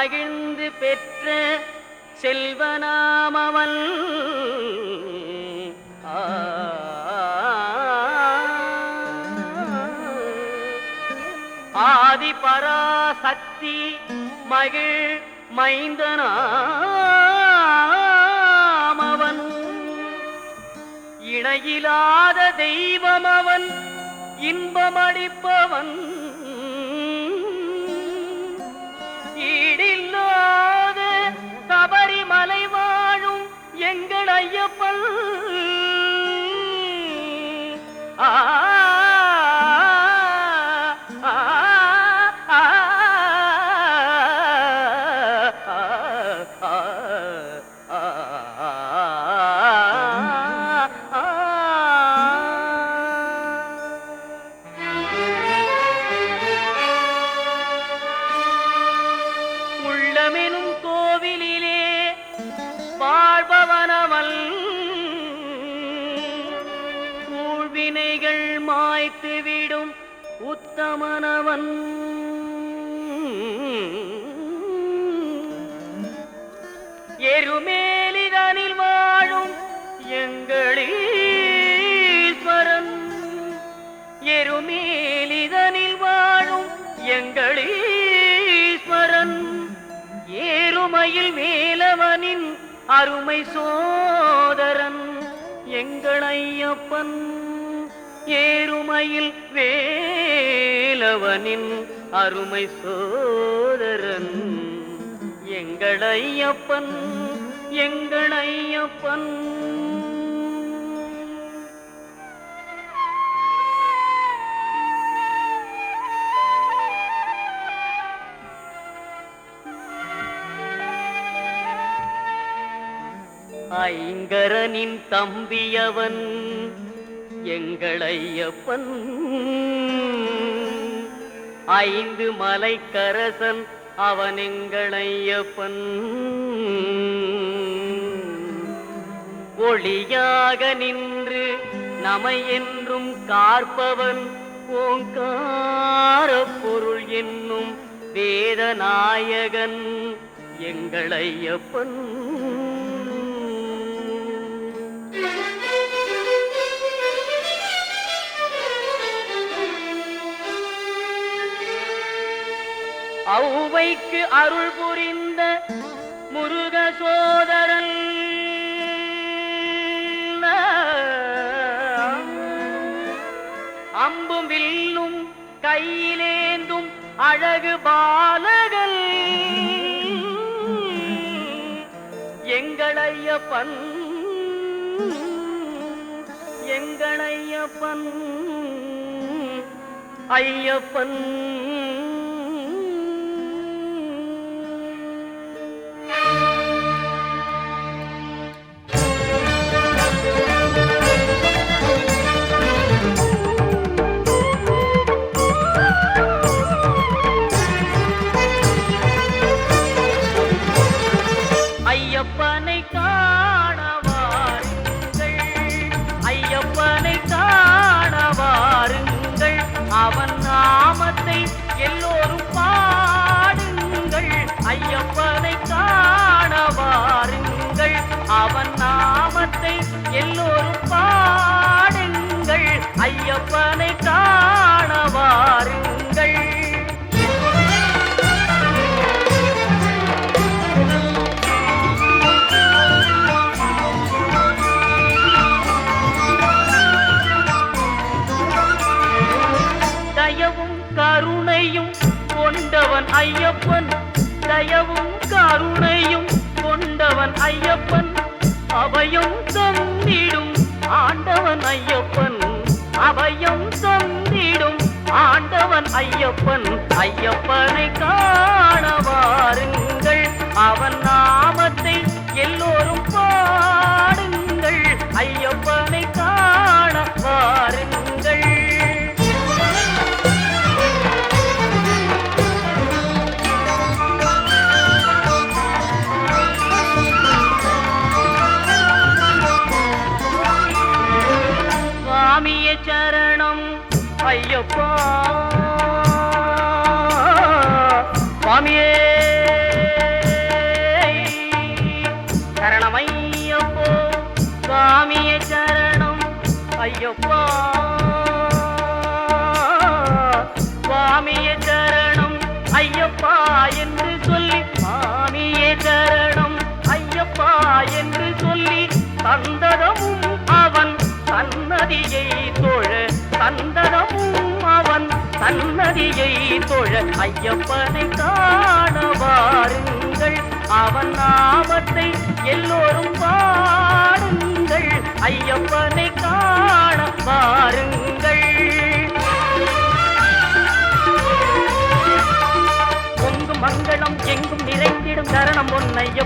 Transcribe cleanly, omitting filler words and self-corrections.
மகிழ்ந்து பெற்ற செல்வனாமவன். ஆதி பராசக்தி மகிழ் மைந்தனாமவன். இணையிலாத தெய்வம் அவன், இன்பமளிப்பவன். ஈடில்லாத சபரிமலை வாழும் எங்கள் ஐயப்பன். உள்ளமெனும் கோவிலிலே வாழ்பவனவன். ஊழ்வினைகள் மாய்த்துவிடும் உத்தமனவன். எருமேலிதனில் வாழும் எங்களீஸ்வரன். எருமேலிதனில் வாழும் எங்களீஸ்வரன். ஏறுமையில் வேலவனின் அருமை சோதரன் எங்கள் ஐயப்பன். ஏறுமையில் வேலவனின் அருமை சோதரன் எங்கள் ஐயப்பன். எங்கள் ஐயப்பன். ஐங்கரனின் தம்பியவன் எங்கள் ஐயப்பன். ஐந்து மலைக்கரசன் அவன் எங்கள் ஐயப்பன். ஒளியாக நின்று நமை என்றும் காற்பவன் ஓங்கார பொருள் என்னும் வேதநாயகன் எங்கள் ஐயப்பன். ஔவைக்கு அருள் புரிந்த முருக சோதரன். அம்பும் வில்லும் கையிலேந்தும் அழகு பாலகன் எங்கள் ஐயப்பன். எங்கள் ஐயப்பன். ஐயப்பன். ஐயப்பனை காண வாருங்கள். ஐயப்பனை காண வாருங்கள். அவன் நாமத்தை எல்லோரும் பாடுங்கள். ஐயப்பனை காண வாருங்கள். அவன் நாமத்தை எல்லோரும் பாடுங்கள். ஐயப்பனை காண வாருங்கள். தயவும் கருணையும் கொண்டவன் ஐயப்பன். தயவும் கருணையும் கொண்டவன் ஐயப்பன். அபயம் தந்திடும் ஆண்டவன் ஐயப்பன். அபயம் தந்திடும் ஆண்டவன் ஐயப்பன். ஐயப்பனை காண வாருங்கள். அவன் நாமத்தை எல்லோரும் பாடுங்கள். ஐயப்பனை காண வாருங்கள். சுவாமியே சரணம் ஐயப்பா. சுவாமியே ஐயப்பா சுவாமியே சரணம் ஐயப்பா என்று சொல்லி சுவாமியே சரணம் ஐயப்பா என்று சொல்லி சந்ததமும் அவன் சன்னதியை தொழ சந்ததமும் அவன் சன்னதியை தொழ ஐயப்பனை காண வாருங்கள் அவன் நாமத்தை எல்லோரும் பாடுங்கள் ஐயப்பனை காண வாருங்கள் பொங்கும் மங்களம் எங்கும் நிறைந்திடும் சரணம் பொன்னையப்பா